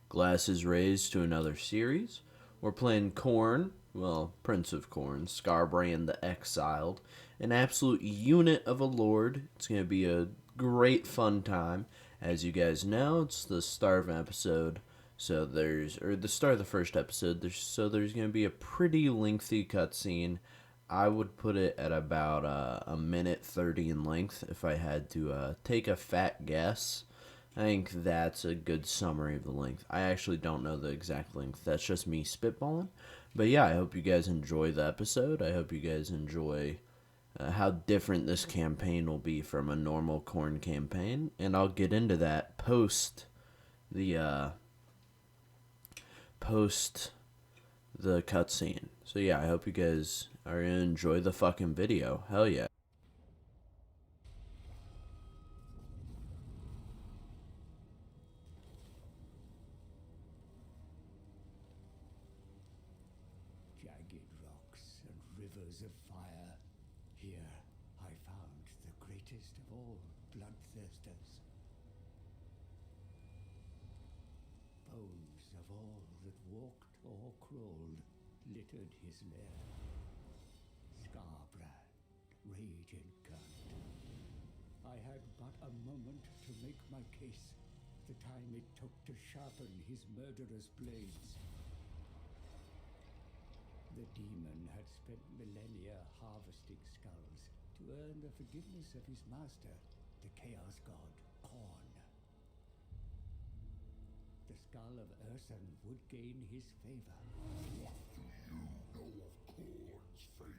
Glasses raised to another series. We're playing Khorne, well, Prince of Khorne, Skarbrand the Exiled, an absolute unit of a lord. It's going to be a great fun time. As you guys know, it's the start of an episode, or the start of the first episode, there's going to be a pretty lengthy cutscene. I would put it at about a minute 30 in length if I had to take a fat guess. I think that's a good summary of the length. I actually don't know the exact length. That's just me spitballing. But yeah, I hope you guys enjoy the episode. I hope you guys enjoy how different this campaign will be from a normal Khorne campaign. And I'll get into that post the cutscene. So yeah, I hope you guys are gonna enjoy the fucking video. Hell yeah. Jagged rocks and rivers of fire. Here I found the greatest of all bloodthirsters. Bones of all that walked or crawled littered his lair. Skarbrand, raging gun. I had but a moment to make my case, the time it took to sharpen his murderous blades. The demon had spent millennia harvesting skulls to earn the forgiveness of his master, the Chaos God, Khorne. The skull of Ursun would gain his favor. What do you know of Khorne's favor?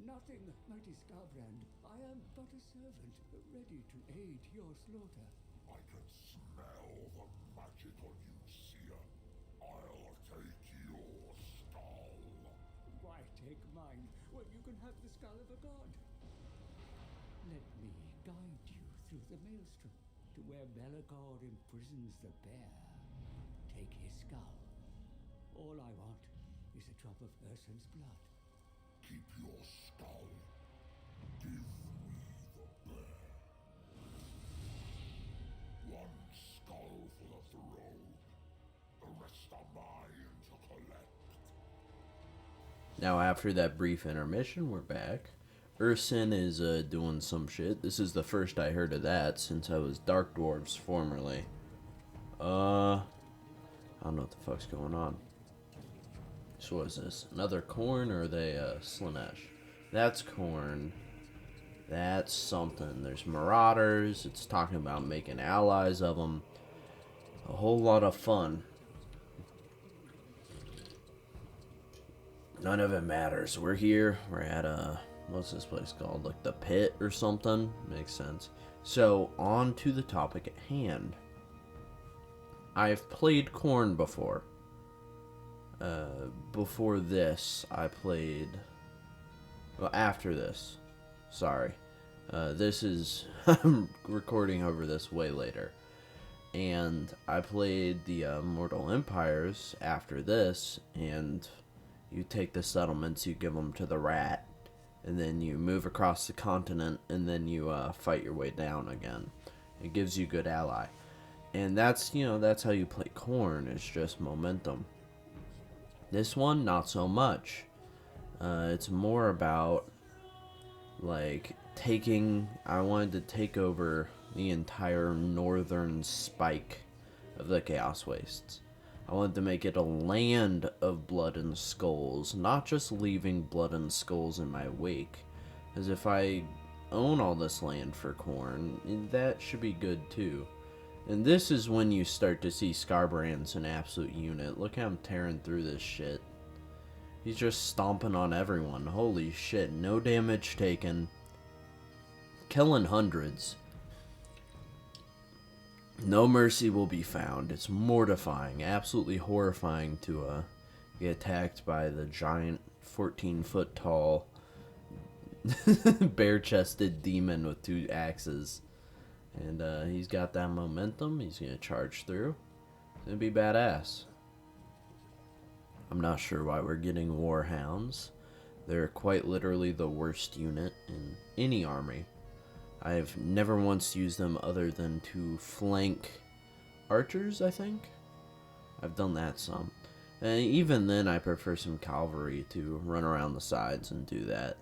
Nothing, mighty Skarbrand. I am but a servant, ready to aid your slaughter. I can smell the magic on you, seer. I'll take your skull. Why take mine when you can have the skull of a god? Let me guide you through the maelstrom to where Be'lakor imprisons the bear. Take his skull. All I want is a drop of Ursun's blood. Keep your skull. Give me the bear. One skull for the throne. The rest are mine to collect. Now, after that brief intermission, we're back. Ursun is doing some shit. This is the first I heard of that since I was Dark Dwarves formerly. I don't know what the fuck's going on. So what is this? Another Khorne, or are they Slaanesh? That's Khorne. That's something. There's Marauders. It's talking about making allies of them. A whole lot of fun. None of it matters. We're here. We're at what's this place called? Like the Pit or something? Makes sense. So, on to the topic at hand. I've played Khorne before. Before this, I played... Well, after this. Sorry. This is... I'm recording over this way later. And I played the Mortal Empires after this, and you take the settlements, you give them to the rat, and then you move across the continent, and then you fight your way down again. It gives you good ally. And that's, that's how you play Khorne, it's just momentum. This one, not so much. It's more about, like, I wanted to take over the entire northern spike of the Chaos Wastes. I wanted to make it a land of blood and skulls, not just leaving blood and skulls in my wake. As if I own all this land for Khorne, that should be good too. And this is when you start to see Skarbrand's an absolute unit. Look how I'm tearing through this shit. He's just stomping on everyone. Holy shit, no damage taken. Killing hundreds. No mercy will be found. It's mortifying, absolutely horrifying to get attacked by the giant 14-foot tall bare-chested demon with 2 axes. And he's got that momentum. He's going to charge through. It's going to be badass. I'm not sure why we're getting Warhounds. They're quite literally the worst unit in any army. I've never once used them other than to flank archers, I think. I've done that some. And even then, I prefer some cavalry to run around the sides and do that,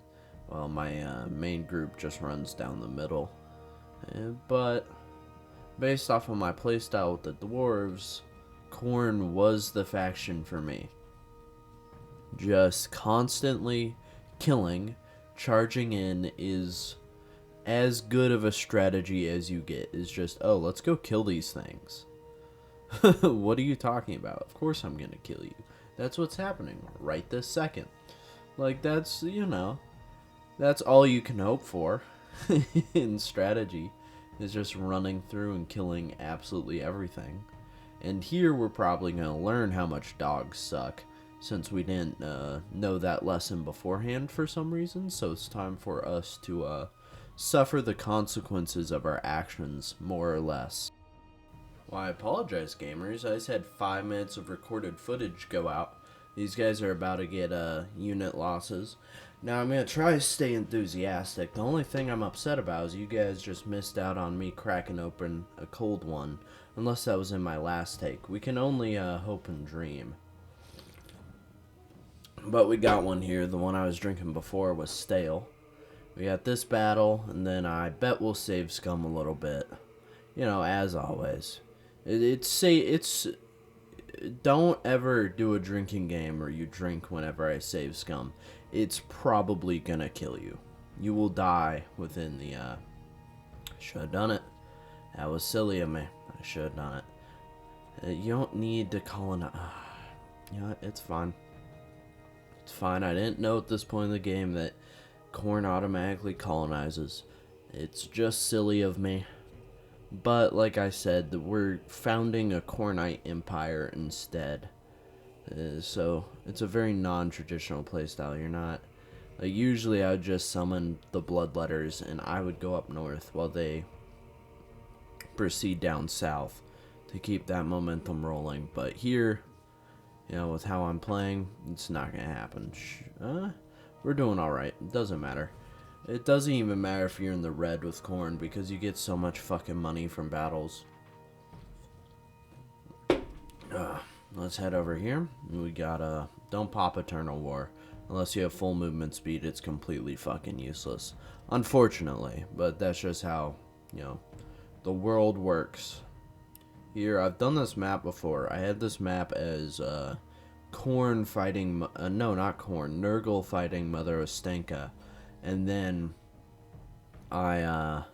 while my main group just runs down the middle. But based off of my playstyle with the dwarves, Khorne was the faction for me. Just constantly killing, charging in is as good of a strategy as you get. Is just, oh, let's go kill these things. What are you talking about? Of course I'm gonna kill you. That's what's happening right this second. Like, that's, that's all you can hope for in strategy, is just running through and killing absolutely everything. And here we're probably gonna learn how much dogs suck, since we didn't know that lesson beforehand for some reason. So it's time for us to suffer the consequences of our actions, more or less. Well, I apologize, gamers. I just had 5 minutes of recorded footage go out. These guys are about to get unit losses. Now, I'm going to try to stay enthusiastic. The only thing I'm upset about is you guys just missed out on me cracking open a cold one. Unless that was in my last take. We can only hope and dream. But we got one here. The one I was drinking before was stale. We got this battle, and then I bet we'll save scum a little bit. As always. Don't ever do a drinking game where you drink whenever I save scum. It's probably gonna kill you. You will die within the, should have done it. That was silly of me. I should have done it. You don't need to colonize. It's fine. It's fine. I didn't know at this point in the game that Khorne automatically colonizes. It's just silly of me. But, like I said, we're founding a Khornite empire instead. So, it's a very non-traditional playstyle. You're not... usually, I would just summon the Bloodletters, and I would go up north while they proceed down south to keep that momentum rolling. But here, with how I'm playing, it's not going to happen. We're doing alright. It doesn't matter. It doesn't even matter if you're in the red with Khorne, because you get so much fucking money from battles. Let's head over here. We got don't pop Eternal War. Unless you have full movement speed, it's completely fucking useless. Unfortunately, but that's just how, the world works. Here, I've done this map before. I had this map as Khorne fighting, no, not Khorne, Nurgle fighting Mother Ostenka. And then I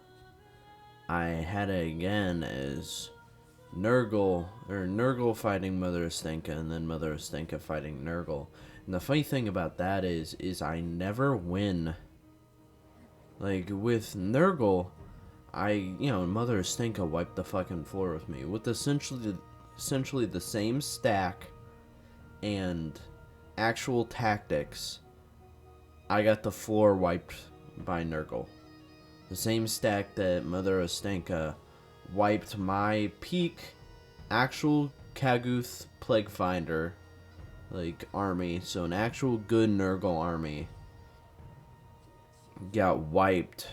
had it again as Nurgle fighting Mother Ostenka, and then Mother Ostenka fighting Nurgle. And the funny thing about that is I never win. Like, with Nurgle, Mother Ostenka wiped the fucking floor with me. With essentially the same stack and actual tactics, I got the floor wiped by Nurgle. The same stack that Mother Ostenka wiped my peak actual Kaguth Plague Finder army. So an actual good Nurgle army got wiped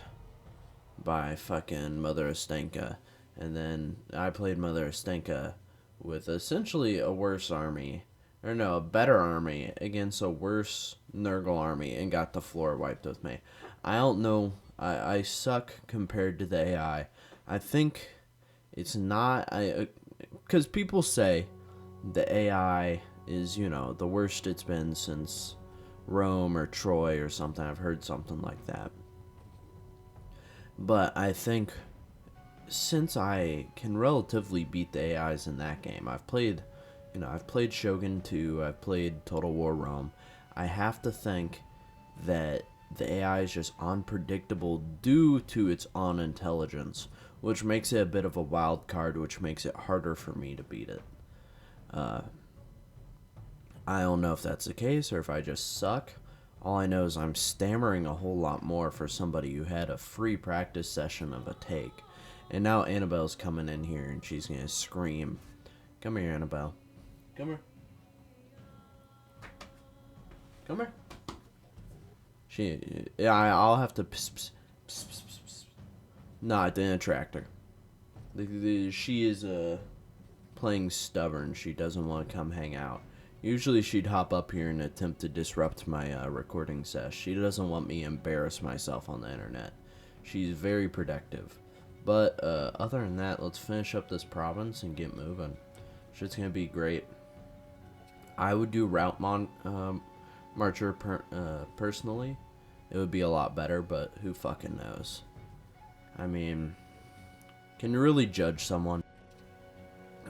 by fucking Mother Ostenka. And then I played Mother Ostenka with essentially a worse army. Or no, a better army against a worse Nurgle army and got the floor wiped with me. I don't know. I suck compared to the AI. I think it's not... because people say the AI is, the worst it's been since Rome or Troy or something. I've heard something like that. But I think since I can relatively beat the AIs in that game, I've played Shogun 2, I've played Total War Rome. I have to think that the AI is just unpredictable due to its unintelligence, which makes it a bit of a wild card, which makes it harder for me to beat it. I don't know if that's the case or if I just suck. All I know is I'm stammering a whole lot more for somebody who had a free practice session of a take. And now Annabelle's coming in here and she's gonna scream. Come here, Annabelle. Come here. Come here. I'll have to pss. No, it didn't attract her. She is playing stubborn. She doesn't want to come hang out. Usually she'd hop up here and attempt to disrupt my recording sesh. She doesn't want me to embarrass myself on the internet. She's very protective. But other than that, let's finish up this province and get moving. Shit's gonna be great. I would do route marcher personally. It would be a lot better, but who fucking knows? I mean, can you really judge someone?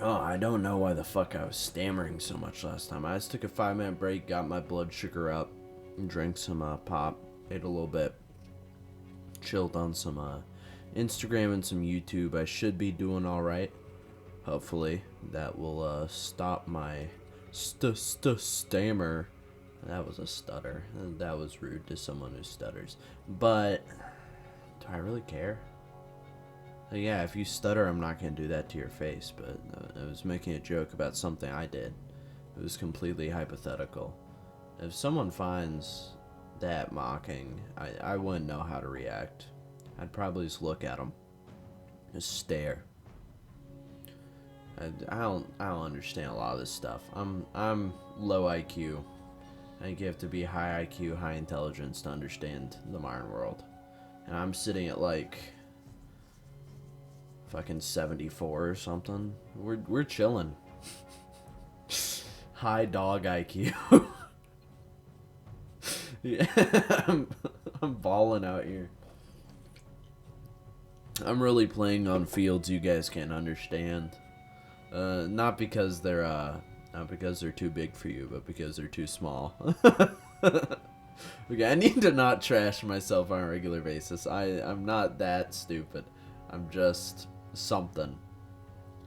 Oh, I don't know why the fuck I was stammering so much last time. I just took a 5-minute break, got my blood sugar up, and drank some pop, ate a little bit, chilled on some Instagram and some YouTube. I should be doing alright. Hopefully, that will stop my stammer. That was a stutter. That was rude to someone who stutters. But, do I really care? Yeah, if you stutter, I'm not going to do that to your face, but I was making a joke about something I did. It was completely hypothetical. If someone finds that mocking, I wouldn't know how to react. I'd probably just look at them. Just stare. I don't understand a lot of this stuff. I'm low IQ. I think you have to be high IQ, high intelligence to understand the modern world. And I'm sitting at like fucking 74 or something. We're chilling. High dog IQ. Yeah, I'm balling out here. I'm really playing on fields you guys can't understand. Not because they're too big for you, but because they're too small. Okay, I need to not trash myself on a regular basis. I'm not that stupid. I'm just something.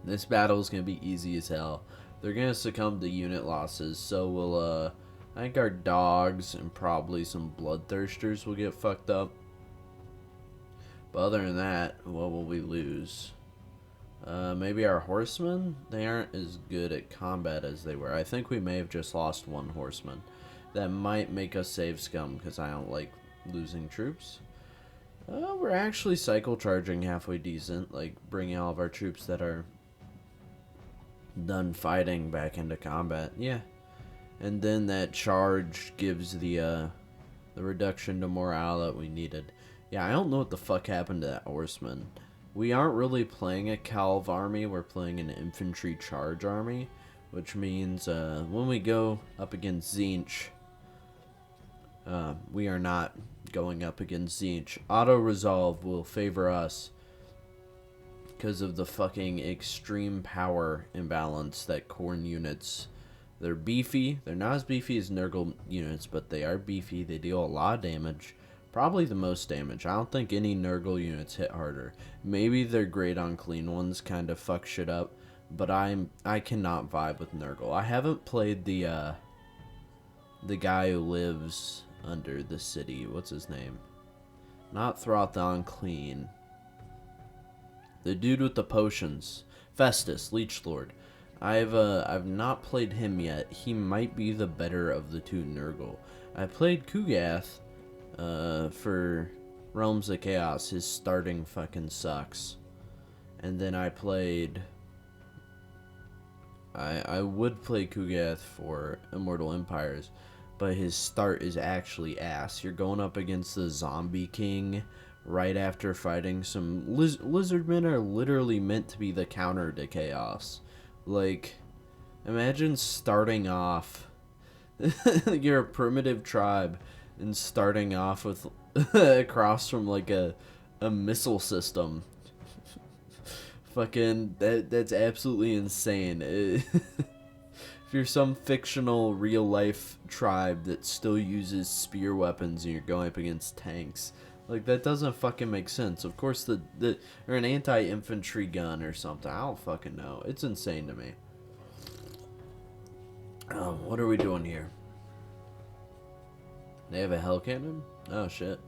This battle is gonna be easy as hell. They're gonna succumb to unit losses, so will I think our dogs and probably some bloodthirsters will get fucked up. But other than that, what will we lose? Maybe our horsemen? They aren't as good at combat as they were. I think we may have just lost one horseman. That might make us save scum, because I don't like losing troops. We're actually cycle charging halfway decent, like bringing all of our troops that are done fighting back into combat. Yeah. And then that charge gives the reduction to morale that we needed. Yeah, I don't know what the fuck happened to that horseman. We aren't really playing a Calv army, we're playing an infantry charge army, which means when we go up against Tzeentch, we are not going up against Tzeentch. Auto-resolve will favor us because of the fucking extreme power imbalance that Khorne units. They're beefy. They're not as beefy as Nurgle units, but they are beefy. They deal a lot of damage. Probably the most damage. I don't think any Nurgle units hit harder. Maybe they're great on clean ones, kind of fuck shit up, but I cannot vibe with Nurgle. I haven't played the guy who lives under the city. What's his name? Not Throthon Clean. The dude with the potions. Festus, Leech Lord. I've not played him yet. He might be the better of the two Nurgle. I played Kugath for Realms of Chaos. His starting fucking sucks. And then I played... I would play Kugath for Immortal Empires, but his start is actually ass. You're going up against the Zombie King right after fighting some... Lizardmen are literally meant to be the counter to Chaos. Like, imagine starting off... You're a primitive tribe, and starting off with across from like a missile system. Fucking, that's absolutely insane. If you're some fictional real life tribe that still uses spear weapons and you're going up against tanks, like, that doesn't fucking make sense. Of course or an anti-infantry gun or something. I don't fucking know. It's insane to me. What are we doing here? They have a hell cannon? Oh shit.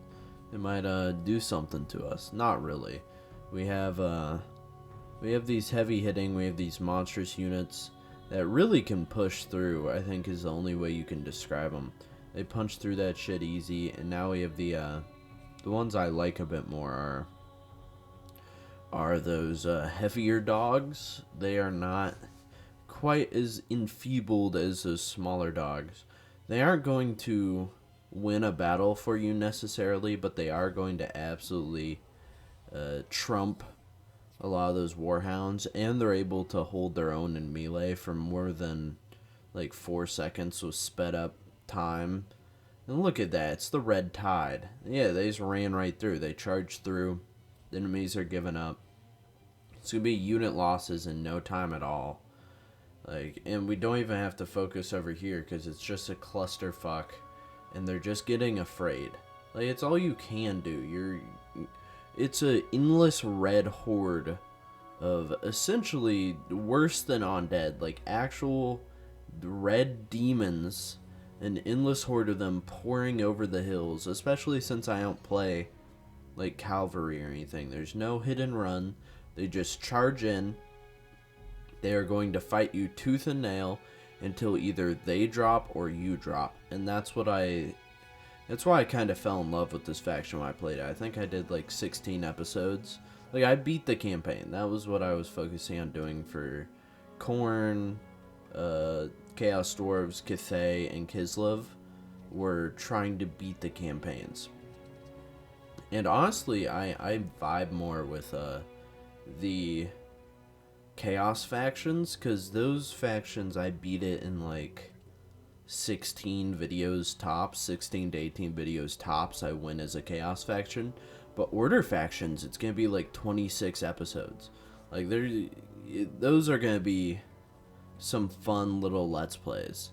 It might do something to us. Not really. We have these heavy hitting, we have these monstrous units that really can push through, I think is the only way you can describe them. They punch through that shit easy, and now we have the ones I like a bit more are those heavier dogs. They are not... quite as enfeebled as those smaller dogs. They aren't going to win a battle for you necessarily, but they are going to absolutely trump a lot of those warhounds, and they're able to hold their own in melee for more than like 4 seconds with sped up time. And look at that, it's the red tide. Yeah, they just ran right through. They charged through. The enemies are giving up. It's gonna be unit losses in no time at all. Like, and we don't even have to focus over here because it's just a clusterfuck, and they're just getting afraid. Like, it's all you can do. It's a endless red horde of essentially worse than undead, like actual red demons, an endless horde of them pouring over the hills, especially since I don't play like cavalry or anything. There's no hit and run. They just charge in. They are going to fight you tooth and nail until either they drop or you drop. And that's why I kind of fell in love with this faction when I played it. I think I did like 16 episodes. Like, I beat the campaign. That was what I was focusing on doing for Khorne, Chaos Dwarves, Cathay, and Kislev. Were trying to beat the campaigns. And honestly, I vibe more with the Chaos factions, because those factions, I beat it in like 16 videos tops, 16 to 18 videos tops. I win as a Chaos faction. But Order factions, it's going to be like 26 episodes. Like, those are going to be some fun little Let's Plays.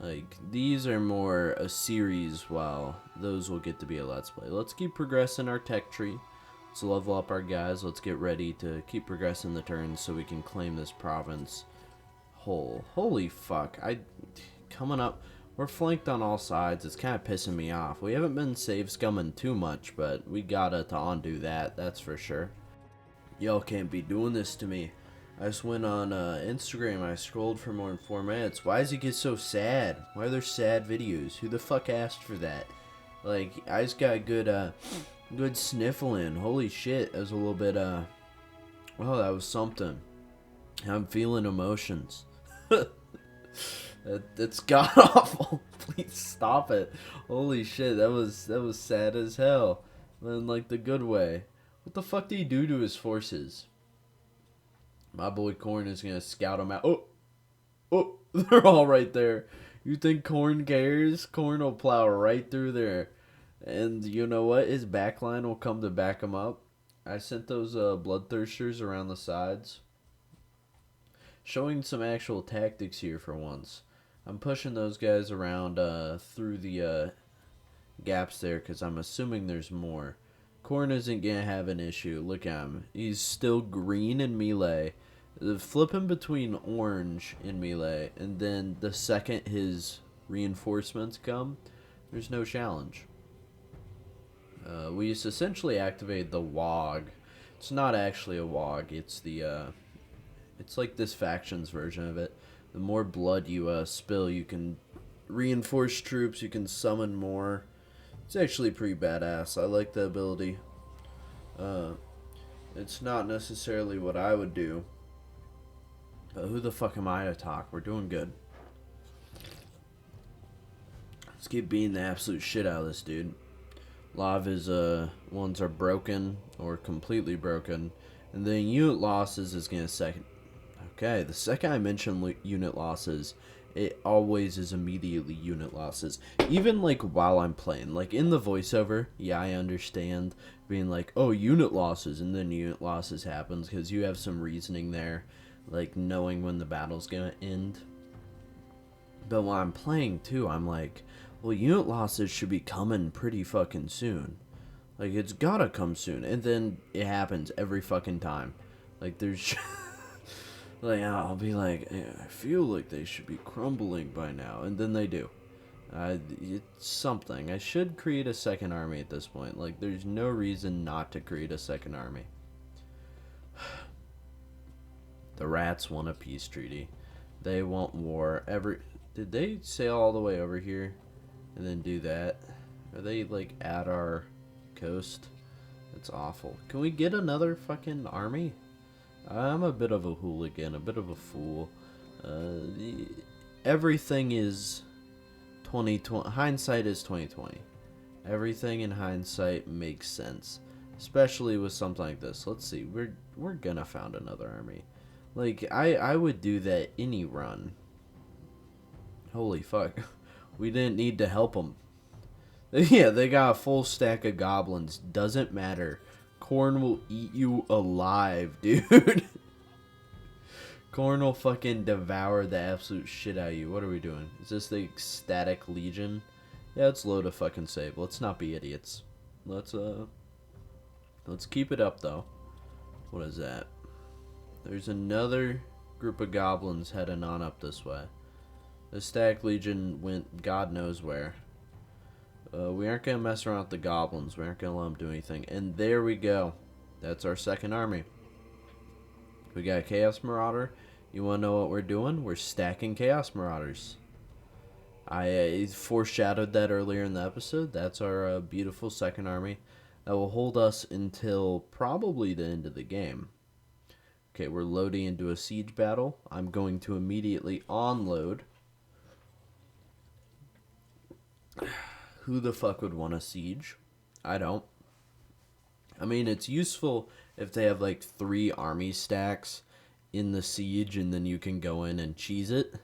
Like, these are more a series, while those will get to be a Let's Play. Let's keep progressing our tech tree. Let's level up our guys. Let's get ready to keep progressing the turns so we can claim this province whole. Holy fuck. Coming up, we're flanked on all sides. It's kind of pissing me off. We haven't been save scumming too much, but we gotta to undo that, that's for sure. Y'all can't be doing this to me. I just went on Instagram. I scrolled for more than 4 minutes. Why does it get so sad? Why are there sad videos? Who the fuck asked for that? Like, I just got good sniffling. Holy shit, that was a little bit, oh, that was something. I'm feeling emotions. That's god awful. Please stop it. Holy shit, that was sad as hell. In like the good way. What the fuck did he do to his forces? My boy Khorne is gonna scout him out. Oh, they're all right there. You think Khorne cares? Khorne will plow right through there. And you know what? His backline will come to back him up. I sent those bloodthirsters around the sides. Showing some actual tactics here for once. I'm pushing those guys around through the gaps there because I'm assuming there's more. Khorne isn't going to have an issue. Look at him. He's still green in melee. Flipping between orange in melee, and then the second his reinforcements come, there's no challenge. We just essentially activate the WOG. It's not actually a WOG. It's it's like this faction's version of it. The more blood you spill, you can reinforce troops. You can summon more. It's actually pretty badass. I like the ability. It's not necessarily what I would do. But who the fuck am I to talk? We're doing good. Let's keep beating the absolute shit out of this dude. A lot of his ones are broken or completely broken. And then unit losses is going to second. Okay, the second I mention unit losses, it always is immediately unit losses. Even like while I'm playing. Like in the voiceover, yeah, I understand being like, oh, unit losses, and then unit losses happens because you have some reasoning there. Like knowing when the battle's going to end. But while I'm playing too, I'm like, well, unit losses should be coming pretty fucking soon. Like, it's gotta come soon. And then it happens every fucking time. Like, there's... like, I'll be like, I feel like they should be crumbling by now. And then they do. It's something. I should create a second army at this point. Like, there's no reason not to create a second army. The rats want a peace treaty. They want war. Did they sail all the way over here and then do that? Are they like at our coast? That's awful. Can we get another fucking army? I'm a bit of a hooligan, a bit of a fool. Everything is 2020. Hindsight is 2020. Everything in hindsight makes sense, especially with something like this. Let's see. We're gonna found another army. Like I would do that any run. Holy fuck. We didn't need to help them. Yeah, they got a full stack of goblins. Doesn't matter. Khorne will eat you alive, dude. Khorne will fucking devour the absolute shit out of you. What are we doing? Is this the Ecstatic Legion? Yeah, let's load a fucking save. Let's not be idiots. Let's keep it up though. What is that? There's another group of goblins heading on up this way. The Ecstatic Legion went God knows where. We aren't gonna mess around with the goblins. We aren't gonna let them do anything. And there we go. That's our second army. We got a Chaos Marauder. You wanna know what we're doing? We're stacking Chaos Marauders. I foreshadowed that earlier in the episode. That's our beautiful second army that will hold us until probably the end of the game. Okay, we're loading into a siege battle. I'm going to immediately unload. Who the fuck would want a siege? I don't. I mean, it's useful if they have like 3 army stacks in the siege and then you can go in and cheese it.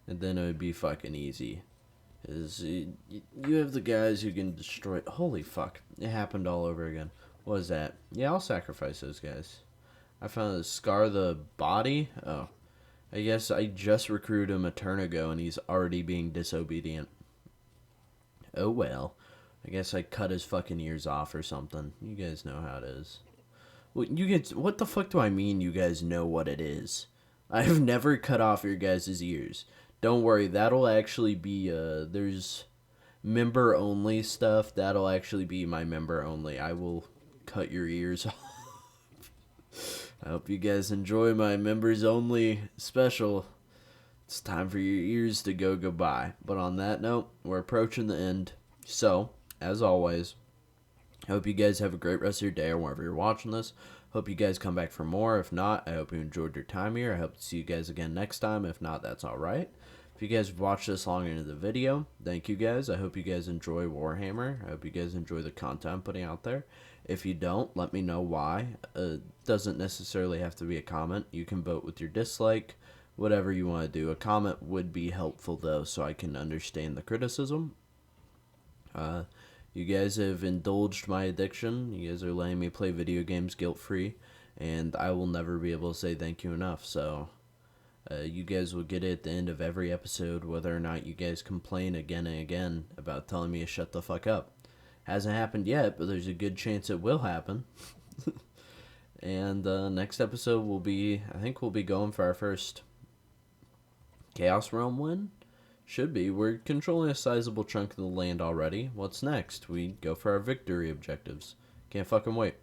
And then it would be fucking easy. You have the guys who can destroy... Holy fuck. It happened all over again. What is that? Yeah, I'll sacrifice those guys. I found a Scar the Body. Oh. I guess I just recruited him a turn ago and he's already being disobedient. Oh well. I guess I cut his fucking ears off or something. You guys know how it is. Well, what the fuck do I mean you guys know what it is? I've never cut off your guys' ears. Don't worry, that'll actually be, there's member-only stuff. That'll actually be my member-only. I will cut your ears off. I hope you guys enjoy my members-only special. It's time for your ears to go goodbye. But on that note, we're approaching the end. So, as always, I hope you guys have a great rest of your day or wherever you're watching this. Hope you guys come back for more. If not, I hope you enjoyed your time here. I hope to see you guys again next time. If not, that's alright. If you guys watched this long into the video, thank you guys. I hope you guys enjoy Warhammer. I hope you guys enjoy the content I'm putting out there. If you don't, let me know why. Doesn't necessarily have to be a comment. You can vote with your dislike, whatever you want to do. A comment would be helpful, though, so I can understand the criticism. You guys have indulged my addiction. You guys are letting me play video games guilt-free, and I will never be able to say thank you enough, so... you guys will get it at the end of every episode, whether or not you guys complain again and again about telling me to shut the fuck up. Hasn't happened yet, but there's a good chance it will happen. And next episode will be, I think we'll be going for our first Chaos Realm win? Should be. We're controlling a sizable chunk of the land already. What's next? We go for our victory objectives. Can't fucking wait.